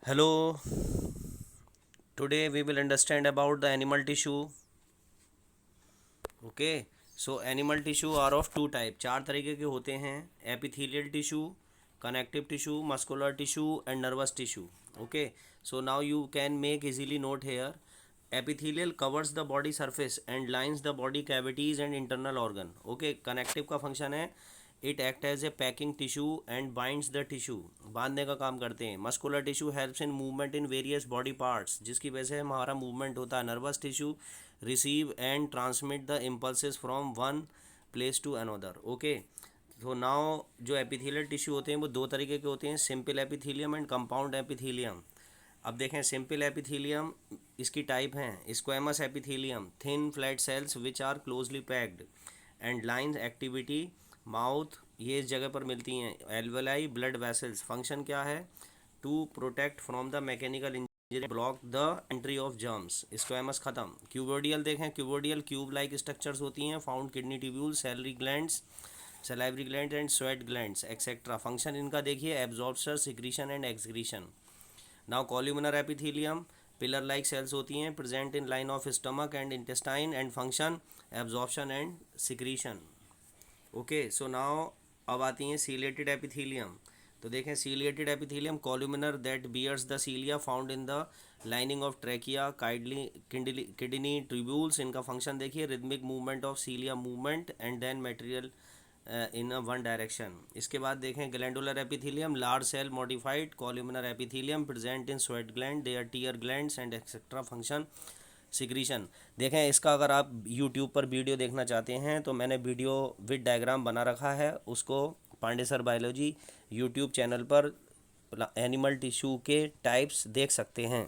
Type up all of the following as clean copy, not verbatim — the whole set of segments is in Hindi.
Hello, today we will understand about the animal tissue. Okay, so animal tissue are of two type. चार तरीके के होते हैं: epithelial tissue, connective tissue, muscular tissue and nervous tissue. Okay, so now you can make easily note here. Epithelial covers the body surface and lines the body cavities and internal organ. Okay, connective का function है it act as a packing tissue and binds the tissue, बांधने का काम करते हैं. Muscular tissue helps in movement in various body parts, जिसकी वजह से हमारा मूवमेंट होता है. Nervous tissue receive and transmit the impulses from one place to another. Okay, तो नाउ जो एपिथेलियल टिश्यू होते हैं वो दो तरीके के होते हैं: simple epithelium and compound epithelium. अब देखें, सिंपल एपिथेलियम इसकी टाइप हैं: squamous epithelium, thin flat cells which are closely packed and lines activity mouth, ये इस जगह पर मिलती हैं. एल्वेलाई ब्लड वेसल्स, फंक्शन क्या है? To protect from the mechanical injury, block the entry of germs. Squamous खत्म. क्यूबोडियल देखें, क्यूबोडियल क्यूब लाइक स्ट्रक्चर्स होती हैं, found kidney tubule, salary glands, salivary gland and sweat glands etcetera. Function इनका देखिए: absorption, secretion and excretion. Now columnar epithelium, pillar like cells होती हैं, present in line of stomach and intestine and function absorption and secretion. Okay, so now अब आती हैं सीलिएटेड एपिथेलियम. तो देखें, ciliated epithelium columnar that bears the cilia found in the lining of trachea, kidney tubules. इनका फंक्शन देखिए: rhythmic movement of cilia movement and then material in one direction. इसके बाद देखें glandular epithelium, large cell modified columnar epithelium, present in sweat gland, they are tear glands and etcetera. Function secretion. देखें, इसका अगर आप यूट्यूब पर वीडियो देखना चाहते हैं तो मैंने वीडियो विद डायग्राम बना रखा है, उसको Pandey sir biology YouTube channel पर एनिमल टिश्यू के टाइप्स देख सकते हैं.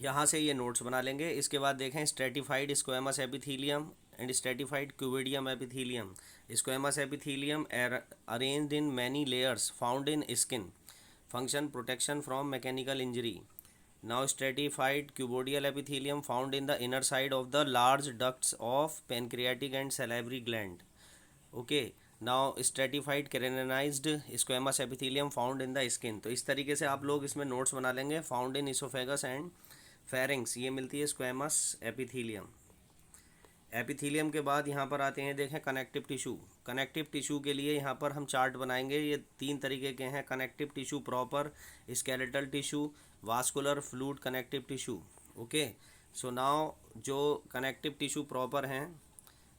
यहाँ से ये नोट्स बना लेंगे. इसके बाद देखें stratified squamous epithelium and stratified cuboidal epithelium. Squamous epithelium arranged in many layers found in skin, function protection from mechanical injury. Now stratified cuboidal epithelium found in the inner side of the large ducts of pancreatic and salivary gland. Okay. Now stratified crenized squamous epithelium found in the skin. तो इस तरीके से आप लोग इसमें नोट्स बना लेंगे. Found in oesophagus and pharynx, ये मिलती है स्क्वेमस एपिथेलियम. एपिथेलियम के बाद यहाँ पर आते हैं, देखें कनेक्टिव टिश्यू. कनेक्टिव टिश्यू के लिए यहाँ पर हम चार्ट बनाएंगे. ये तीन तरीके के हैं: connective tissue proper, skeletal tissue, vascular fluid connective tissue. Okay, so now जो कनेक्टिव टिश्यू प्रॉपर हैं,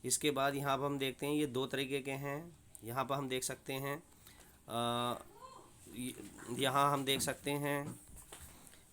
इसके बाद यहाँ पर हम देखते हैं ये दो तरीके के हैं. यहाँ पर हम देख सकते हैं, यहाँ हम देख सकते हैं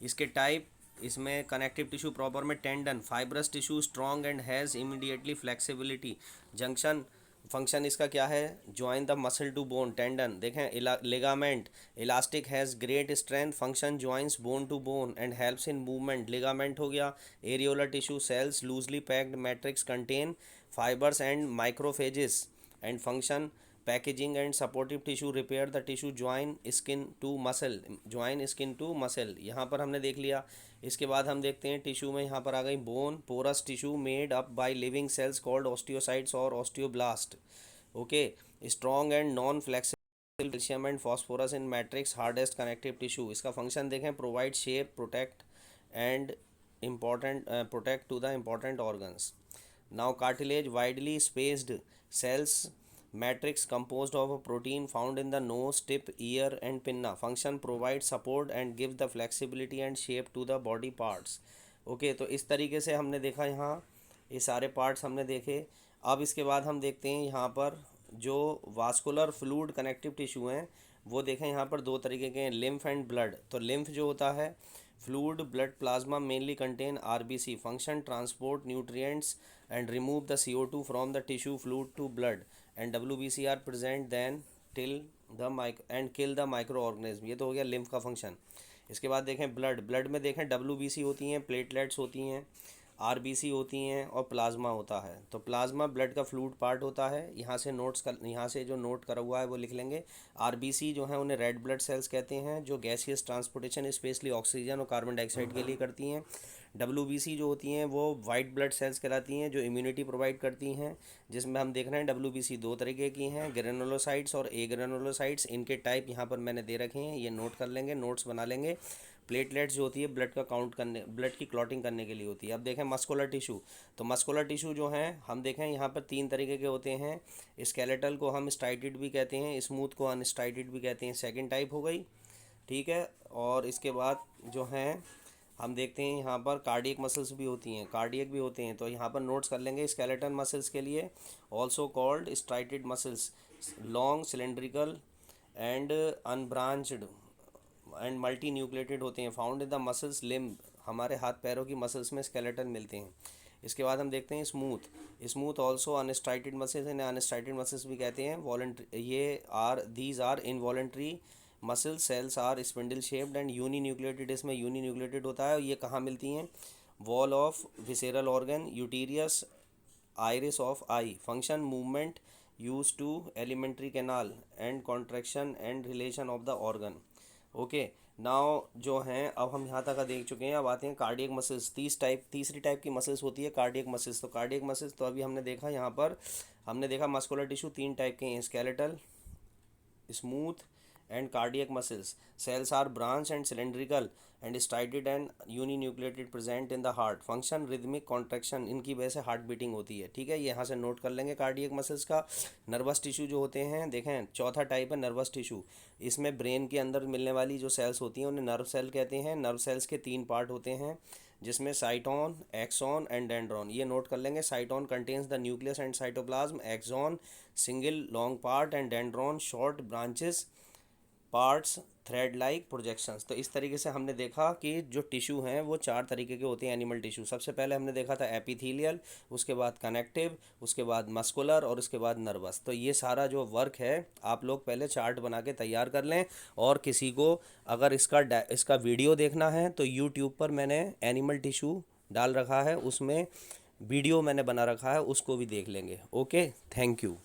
इसके टाइप. इसमें कनेक्टिव टिश्यू प्रॉपर में tendon, fibrous tissue, strong and has immediately flexibility. Junction, function इसका क्या है? Join the muscle to bone. Tendon देखें, ligament, elastic has great strength, function joins bone to bone and helps in movement. Ligament हो गया. Areolar tissue, cells loosely packed matrix contain fibres and microphages and function packaging and supportive tissue repair the tissue, join skin to muscle, join skin to muscle. यहाँ पर हमने देख लिया. इसके बाद हम देखते हैं टिश्यू में, यहाँ पर आ गई bone, porous tissue made up by living cells called osteocytes और osteoblast. Okay, strong and non flexible calcium and phosphorus in matrix, hardest connective tissue. इसका फंक्शन देखें: provide shape, protect and important protect to the important organs. Now cartilage, widely spaced cells matrix composed of a protein found in the nose, tip, ear and pinna. Function provide support and give the flexibility and shape to the body parts. Okay, तो इस तरीके से हमने देखा, यहाँ ये सारे पार्ट्स हमने देखे. अब इसके बाद हम देखते हैं यहाँ पर जो वास्कुलर फ्लूइड कनेक्टिव टिश्यू हैं वो देखें. यहाँ पर दो तरीके के हैं: लिम्फ एंड ब्लड. तो लिम्फ जो होता है fluid blood plasma mainly contain RBC, function transport nutrients and remove the CO2 from the tissue fluid to blood, and WBC are present then till the and kill the microorganism. ये तो हो गया लिम्फ का फंक्शन. इसके बाद देखें ब्लड. ब्लड में देखें WBC होती हैं, प्लेटलेट्स होती हैं, RBC होती हैं और प्लाज्मा होता है. तो प्लाज्मा ब्लड का फ्लूइड पार्ट होता है. यहाँ से नोट्स कर, यहाँ से जो नोट करा हुआ है वो लिख लेंगे. RBC जो है उन्हें रेड ब्लड सेल्स कहते हैं, जो गैसियस ट्रांसपोर्टेशन स्पेशली ऑक्सीजन और कार्बन डाइऑक्साइड के लिए करती हैं. WBC जो होती हैं वो वाइट ब्लड सेल्स कहलाती हैं, जो इम्यूनिटी प्रोवाइड करती हैं, जिसमें हम देख रहे हैं WBC दो तरीके की हैं, ग्रेनुलोसाइट्स और ए ग्रेनुलोसाइट्स। इनके टाइप यहाँ पर मैंने दे रखे हैं, ये नोट कर लेंगे, नोट्स बना लेंगे। प्लेटलेट्स जो होती है ब्लड का काउंट करने, ब्लड की क्लॉटिंग करने के लिए होती है। अब देखें मस्कुलर टिश्यू, तो मस्कुलर टिश्यू जो हैं हम देखें यहाँ पर 3 तरीके के होते हैं। स्केलेटल को हम स्टाइटिड भी कहते हैं, स्मूथ को अनस्टाइटिड भी कहते हैं, सेकंड टाइप हो गई, ठीक है। और इसके बाद जो हैं हम देखते हैं यहाँ पर कार्डियक मसल्स भी होती हैं, कार्डियक भी होते हैं, तो यहाँ पर नोट्स कर लेंगे। स्केलेटन मसल्स के लिए also called striated muscles, long cylindrical and unbranched and multi nucleated होते हैं, found in the muscles limb, हमारे हाथ पैरों की मसल्स में स्केलेटन मिलते हैं। इसके बाद हम देखते हैं smooth, smooth also unstriated muscles, इन्हें अनस्ट्राइटेड मसल्स भी कहते हैं। वॉलंट्री, ये are these are involuntary muscle, cells are spindle shaped and uni nucleated, इसमें यूनी न्यूक्लिएटेड होता है। ये कहाँ मिलती हैं? Wall of visceral organ, uterus, iris of eye, function movement use to alimentary canal and contraction and relation of the organ. Okay, now जो हैं अब हम यहाँ तक देख चुके हैं। अब आते हैं कार्डियक मसल्स। तीसरी टाइप की मसल्स होती है कार्डियक मसल्स। तो कार्डियक मसल्स तो अभी हमने देखा, यहाँ पर हमने देखा मस्कुलर टिश्यू 3 टाइप के हैं, skeletal, smooth and cardiac muscles. Cells are branch and cylindrical and striated and uninucleated, present in the heart, function rhythmic contraction, इनकी वजह से हार्ट बीटिंग होती है, ठीक है। ये यहाँ से नोट कर लेंगे कार्डियक मसल्स का। नर्वस टिश्यू जो होते हैं, देखें चौथा टाइप है नर्वस टिश्यू। इसमें ब्रेन के अंदर मिलने वाली जो सेल्स होती हैं उन्हें नर्व सेल कहते हैं। नर्व सेल्स के 3 पार्ट होते हैं, जिसमें साइटोन, एक्सॉन एंड डेंड्रॉन। ये नोट कर लेंगे। Cyton contains the nucleus and cytoplasm, axon single long part and dendron short branches parts thread like projections. तो इस तरीके से हमने देखा कि जो टिश्यू हैं वो 4 तरीके के होते हैं एनिमल टिश्यू। सबसे पहले हमने देखा था एपिथेलियल, उसके बाद कनेक्टिव, उसके बाद मस्कुलर और उसके बाद नर्वस। तो ये सारा जो वर्क है आप लोग पहले चार्ट बना के तैयार कर लें। और किसी को अगर इसका वीडियो देखना है तो यूट्यूब पर मैंने एनिमल टिश्यू डाल रखा है, उसमें वीडियो मैंने बना रखा है, उसको भी देख लेंगे। Okay, thank you.